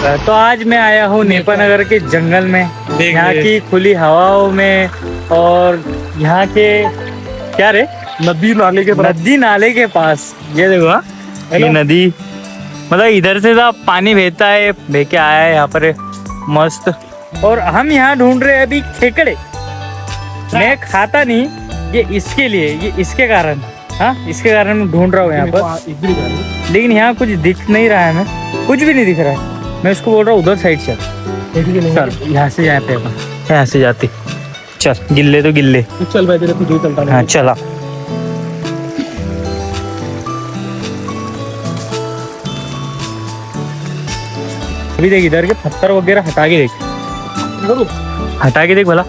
तो आज मैं आया हूँ नेपा नगर के जंगल में, यहाँ की खुली हवाओं में और यहाँ के क्या रे नदी नाले के पास। ये देखो हाँ, ये नदी मतलब इधर से तो पानी बहता है, बह के आया है यहाँ पर मस्त। और हम यहाँ ढूंढ रहे हैं अभी खेकड़े। मैं खाता नहीं, ये इसके लिए, ये इसके कारण, हाँ इसके कारण मैं ढूंढ रहा हूँ यहाँ पर। लेकिन यहाँ कुछ दिख नहीं रहा है, मैं कुछ भी नहीं दिख रहा है। मैं उसको बोल रहा हूँ उधर साइड चल, यहाँ से जाते हैं, यहाँ से जाते। चल गिल्ले तो गिल्ले, चल भाई तेरे को चलता। हाँ चला। अभी देख इधर के पत्थर वगैरह हटा के देख, हटा के देख भला।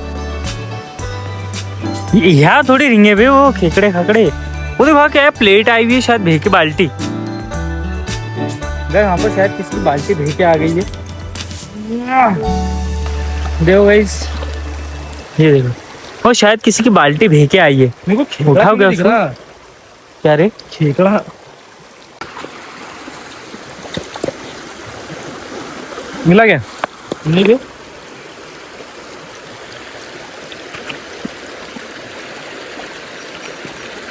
यहाँ थोड़ी रिंगे बे वो खेकड़े खकड़े। वो देखो क्या है, प्लेट आई हुई है शायद भे के बाल्टी। यहाँ पर शायद किसकी बाल्टी भे के आ गई है। देखो गाइस, ये देखो और शायद किसी की बाल्टी भे के आई है। मेरे को उठाओ क्या उसको? क्या रे खेकड़ा मिला क्या? नहीं बे,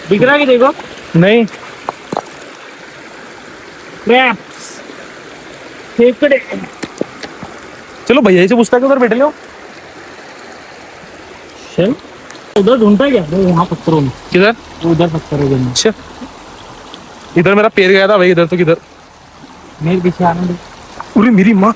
दिख रहा है कि देखो नहीं खेकड़े। चलो भैया से पूछता है उधर बैठे लो। चल उधर ढूंढता है क्या? वो वहाँ पत्थरों में। किधर? उधर पत्थरों में। अच्छा इधर मेरा पैर गया था भाई, इधर तो किधर? मेरे पीछे आने दे। पूरी मेरी माँ।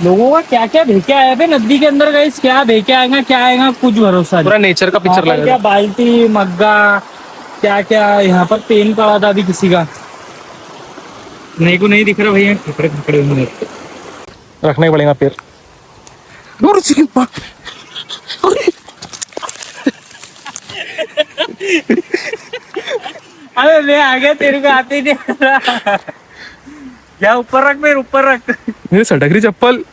लोगों का क्या क्या भेके आया है नदी के अंदर गाइस, क्या भेके आएगा क्या आएगा कुछ भरोसा नहीं। पूरा नेचर का पिक्चर लगा। क्या बाल्टी मग्गा क्या क्या यहाँ पर पेन पड़ा था अभी किसी का, नहीं को नहीं दिख रहा भैया। खकड़े खकड़े होंगे, रखना ही पड़ेगा पैर। अरे ले आ गया, तेरे को आते ही नहीं। क्या ऊपर रख, मेरे ऊपर रख। मेरे सटक रही चप्पल।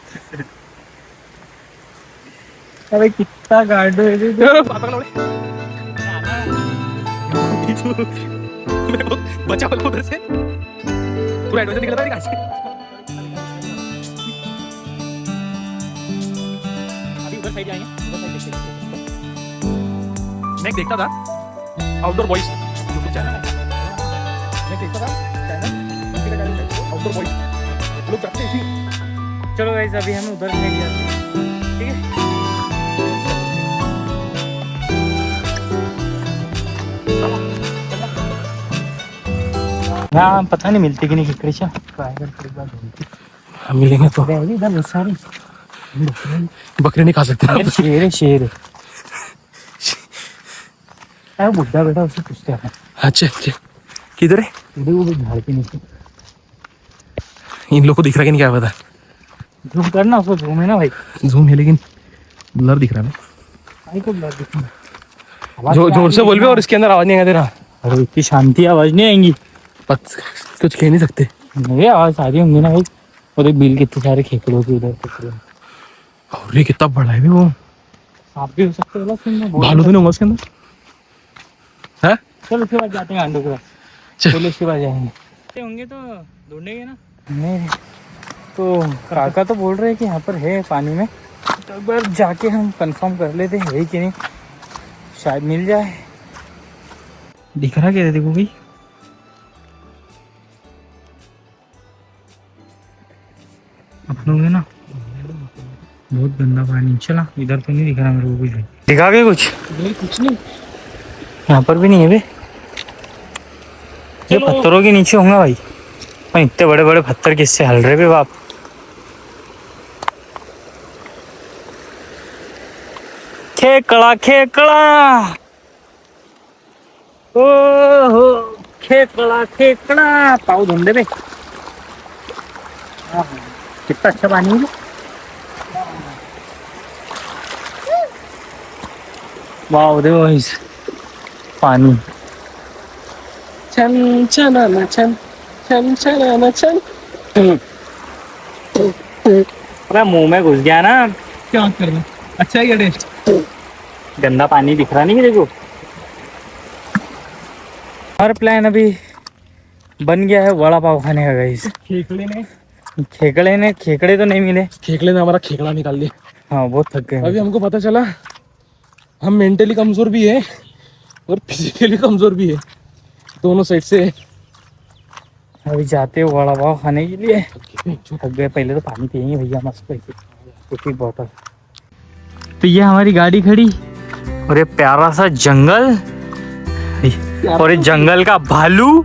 अरे कितना गार्ड है बचा उधर से पूरा एडवेंचर निकल रहा है। अभी उधर साइड जाएंगे, उधर साइड देखते। मैं देखता था आउटडोर बॉयज यूट्यूब चैनल, मैं देखता था चैनल आउटडोर बॉयज लोग करते इसी। चलो गाइस अभी हमें उधर ले लिया, ठीक है। हाँ पता नहीं मिलती कि नहीं खेकड़े। हम मिलेंगे तो इधर सारी बकरे नहीं खा सकते। शेर है, शेर है। अरे बुढ़ा बेटा उससे पूछते हैं। अच्छा अच्छा किधर है? वो झाड़ के नीचे। इन लोग को दिख रहा है कि नहीं क्या पता। जूम करना, उसको जूम है ना भाई। जूम है लेकिन ब्लर दिख रहा है। भाई को ब्लर दिख रहा है। जोर से बोल भी और इसके अंदर आवाज नहीं आएगा तेरा। अरे इतनी शांति आवाज नहीं आएंगी। कुछ कह नहीं सकते। नहीं आवाज सारी होंगी ना भाई। और एक बिल कितने सारे खेकड़ों के उधर। और ये कितना बड़ा है वो। सांप भी हो सकते हैं, भालू तो नहीं होगा उसके अंदर? है चलो उसके बाद जाते हैं अंडों के पास। चलो उसके बाद जाएंगे होंगे तो ढूंढेंगे ना। नहीं तो काका तो बोल रहे हैं कि यहाँ पर है पानी में, तो एक बार जाके हम कंफर्म कर लेते हैं है कि नहीं, शायद मिल जाए। दिख रहा क्या देखो भाई। अपनों में ना बहुत गंदा पानी। चला इधर तो नहीं दिख रहा मेरे को कुछ भी। दिखा के कुछ नहीं, यहाँ पर भी नहीं है बे। ये पत्थरों के नीचे होंगे भाई। इतने बड़े बड़े पत्थर किससे हल रहे बे बाप। खेकड़ा खेकड़ा, ओहो खेकड़ा खेकड़ा। पाऊ धुंधे बे, कितना अच्छा पानी है। वाह देखो इस पानी। छन छन छन छन छन छन। अरे मुंह में घुस गया ना। क्या कर रहे? अच्छा है क्या टेस्ट? गंदा पानी दिख रहा नहीं देखो। हमारा प्लान अभी बन गया है वड़ा पाव खाने का गाइस। खेकड़े तो नहीं मिले। खेकड़े ने हमारा खेकड़ा निकाल दिया। हाँ बहुत थक गए। अभी हमको पता चला हम मेंटली कमजोर भी है और फिजिकली कमजोर भी है, दोनों साइड से। अभी जाते हैं वड़ा पाव खाने के लिए। थक गए। पहले तो पानी पियेंगे भैया मस्त एक बोतल। तो ये हमारी गाड़ी खड़ी और ये प्यारा सा जंगल और ये जंगल का भालू।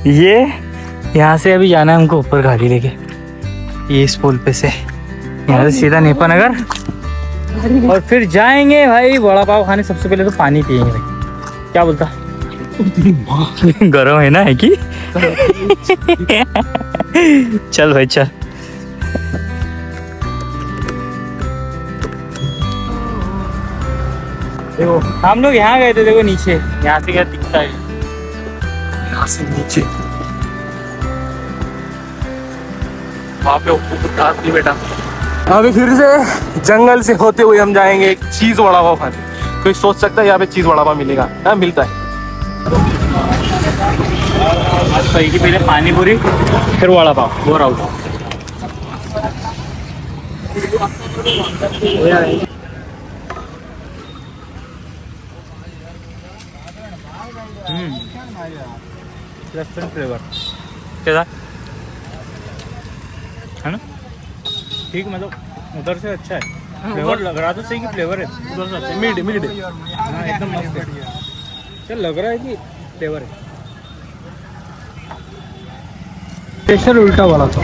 ये यहाँ से अभी जाना है हमको ऊपर गाड़ी लेके, ये इस पुल पे से यहाँ से सीधा नेपा नगर और फिर जाएंगे भाई वड़ा पाव खाने। सबसे पहले तो पानी पियेंगे भाई। क्या बोलता? गरम है ना है कि? चल भाई चल। देखो हम लोग यहाँ गए थे, देखो नीचे यहाँ से क्या दिखता है, यहाँ से नीचे वहाँ पे उतार दी बेटा। अभी फिर से जंगल से होते हुए हम जाएंगे एक चीज वड़ा पाव खाने। कोई सोच सकता है यहाँ पे चीज वड़ा पाव मिलेगा? हाँ मिलता है। की पहले पानी पूरी फिर वड़ा पाव वो राउट। रेस्टोरेंट फ्लेवर कैसा है ना? ठीक मतलब उधर से अच्छा है। फ्लेवर लग रहा तो सही कि फ्लेवर है उधर से अच्छा। मिड मिड हाँ एकदम मस्त है। चल लग रहा है कि फ्लेवर है। स्पेशल उल्टा वाला था।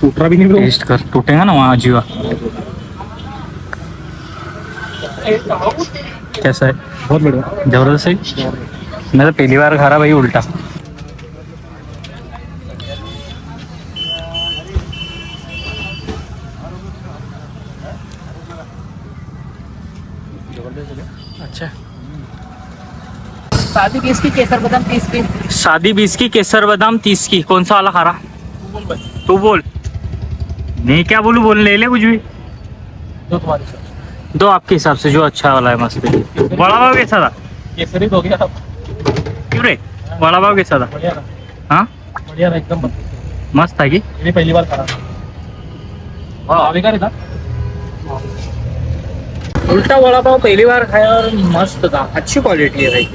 टूट रहा भी नहीं। टेस्ट कर, टूटेगा ना वहाँ जीवा। कैसा है? बहुत बढ़िया, जबरदस्त है। मैं तो पहली बार खा रहा भाई उल्टा। अच्छा शादी 20 की केसर बादाम 30 की। शादी 20 की केसर बादाम 30 की। कौन सा वाला खा रहा? तू बोल। नहीं क्या बोलूं, बोल ले ले कुछ भी। जो तुम्हारे साथ दो आपके हिसाब से जो अच्छा वाला है मस्त। बड़ा पाव कैसा था? केसरी हो गया। क्यों रे? बड़ा पाव कैसा था? बढ़िया था, हाँ बढ़िया था एकदम। मस्त था कि? ये पहली बार खा रहा था। हाँ अभी था। उल्टा वड़ा पाव पहली बार खाया और मस्त था। अच्छी क्वालिटी है भाई।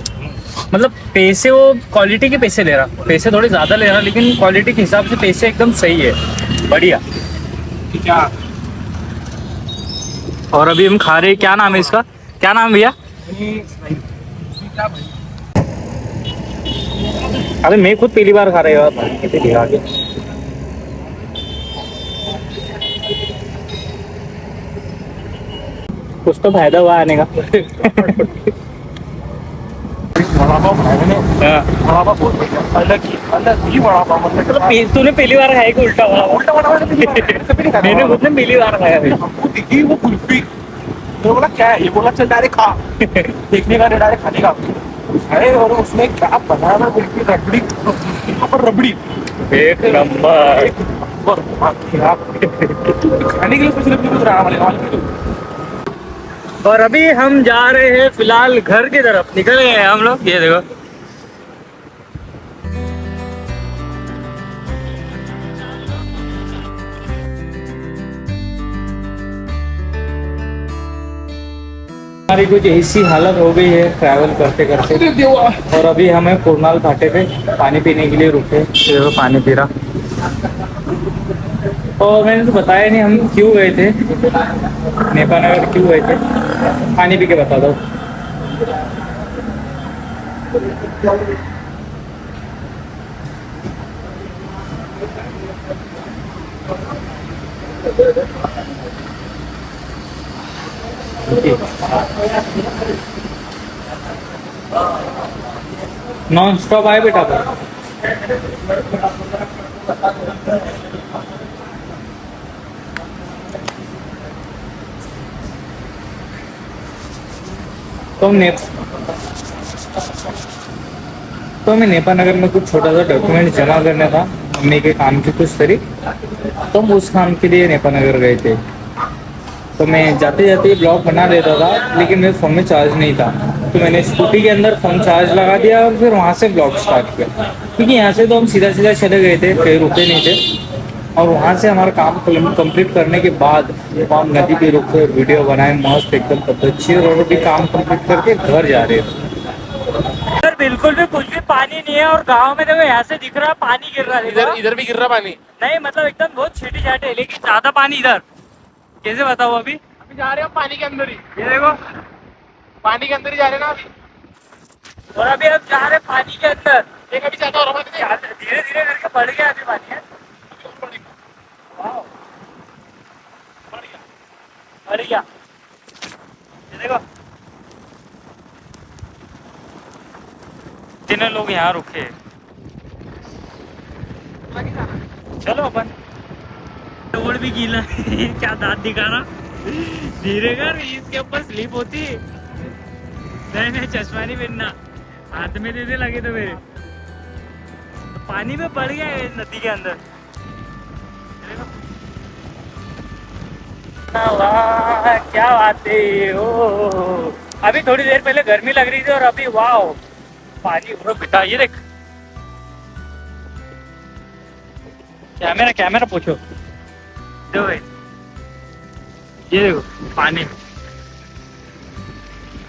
मतलब पैसे वो क्वालिटी के पैसे ले रहा, पैसे थोड़े ज्यादा ले रहा लेकिन क्वालिटी के हिसाब से पैसे एकदम सही है, बढ़िया। क्या? और अभी हम खा रहे हैं, क्या नाम है इसका? क्या नाम भैया? अबे मैं खुद पहली बार खा रहे हो कैसे दिखा के। कुछ तो फायदा हुआ आने का। वड़ा पाव खाया मैंने। वड़ा पाव बहुत बढ़िया, अलग ही वड़ा पाव। मतलब तूने पहली बार खाया कि उल्टा वाला? उल्टा वड़ा पाव कभी नहीं खाया। मैंने खुद ने पहली बार खाया भाई। हमको दिखी वो कुल्फी, तो बोला क्या है ये? बोला चल डायरेक्ट खा। देखने का नहीं, डायरेक्ट खाने का। अरे और उसमें क्या बनाया ना, कुल्फी रबड़ी, पर रबड़ी एक नंबर। खाने के लिए स्पेशल कुछ रहा वाले। और अभी हम जा रहे हैं फिलहाल घर की तरफ, निकल गए हैं हम लोग। ये देखो हमारी कुछ ऐसी हालत हो गई है ट्रैवल करते करते। और अभी हमें कुरनाल घाटे पे पानी पीने के लिए रुके। ये देखो पानी पी रहा। और मैंने तो बताया नहीं हम क्यों गए थे, नेपा नगर क्यों गए थे। पानी पी के बता दो। नॉन स्टॉप आए बेटा पर। तो ने तो हमें नेपाल नगर में कुछ छोटा सा डॉक्यूमेंट जमा करना था मम्मी के काम की कुछ तरी, तो हम उस काम के लिए नेपाल नगर गए थे। तो मैं जाते जाते ब्लॉग बना देता था, लेकिन मेरे फ़ोन में चार्ज नहीं था, तो मैंने स्कूटी के अंदर फ़ोन चार्ज लगा दिया और फिर वहाँ से ब्लॉग स्टार्ट किया। क्योंकि यहाँ से तो हम सीधा सीधा चले गए थे, कहीं रुके नहीं थे। और वहाँ से हमारा काम कंप्लीट करने के बाद वहाँ नदी पे रुके वीडियो बनाए मस्त एकदम पद्धति, और अभी काम कंप्लीट करके घर जा रहे थे। सर बिल्कुल भी कुछ भी पानी नहीं है, और गांव में देखो यहाँ से दिख रहा है पानी गिर रहा है। इधर इधर भी गिर रहा पानी। नहीं मतलब एकदम बहुत छीटी छाटे है, लेकिन ज्यादा पानी इधर। कैसे बताओ अभी जा रहे हो पानी के अंदर ही, ये देखो पानी के अंदर ही जा रहे हैं ना अभी। और अभी हम जा रहे हैं पानी के अंदर। एक अभी ज्यादा हो रहा है, धीरे धीरे करके बढ़ गया अभी पानी है। वाह, बढ़ गया। ये देखो जितने लोग यहाँ रुके, चलो अपन। रोड भी गीला है, क्या दांत दिखा रहा। धीरे कर, इसके ऊपर स्लिप होती है। नहीं चश्मा नहीं पहनना, हाथ में दे दे लगे तो मेरे। तो पानी में पड़ गया है नदी के अंदर। वाह क्या बात है। ओ अभी थोड़ी देर पहले गर्मी लग रही थी, और अभी वाह पानी उड़ो बेटा। ये देख, कैमरा पूछो। देखो भाई, ये देखो पानी,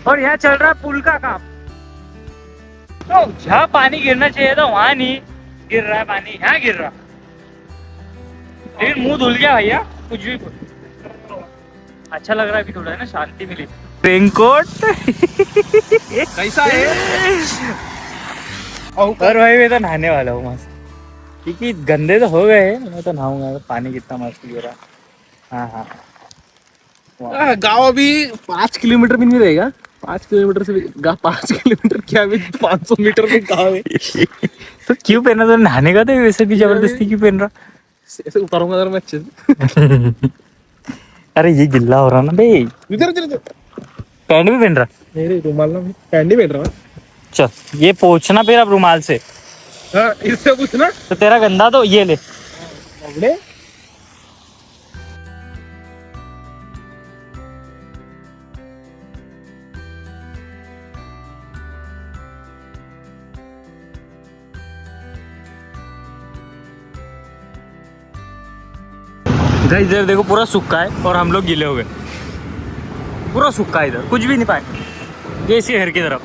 और यहाँ चल रहा है पुल का काम। तो जहाँ पानी गिरना चाहिए था वहां नहीं गिर रहा है पानी, यहाँ गिर रहा। लेकिन मुंह धुल गया भैया, कुछ भी अच्छा लग रहा है अभी थोड़ा, है ना, शांति मिली। रेनकोट कैसा है? और भाई मैं तो नहाने वाला हूँ मस्त, क्योंकि गंदे तो हो गए हैं। मैं तो नहाऊंगा, पानी कितना मस्त गिरा। हाँ हाँ, गाँव अभी 5 किलोमीटर भी नहीं रहेगा। 5 किलोमीटर से भी 5 किलोमीटर क्या, भी 500 मीटर में गाँव है। तो क्यों पहना? तो नहाने का, तो वैसे भी जबरदस्ती क्यों पहन रहा? ऐसे उतारूंगा जरा मैं अच्छे से। अरे ये गिल्ला हो रहा ना भाई। इधर इधर इधर पैंट भी पहन रहा? नहीं रुमाल ना, पैंट ही पहन रहा हूँ। चल ये पोंछना फिर अब रुमाल से। हाँ इससे पूछना तो तेरा गंदा तो ये ले। अगले इधर देखो पूरा सूखा है, और हम लोग गीले हो गए। पूरा सूखा है इधर, कुछ भी नहीं पाए। ये इसी घर की तरफ।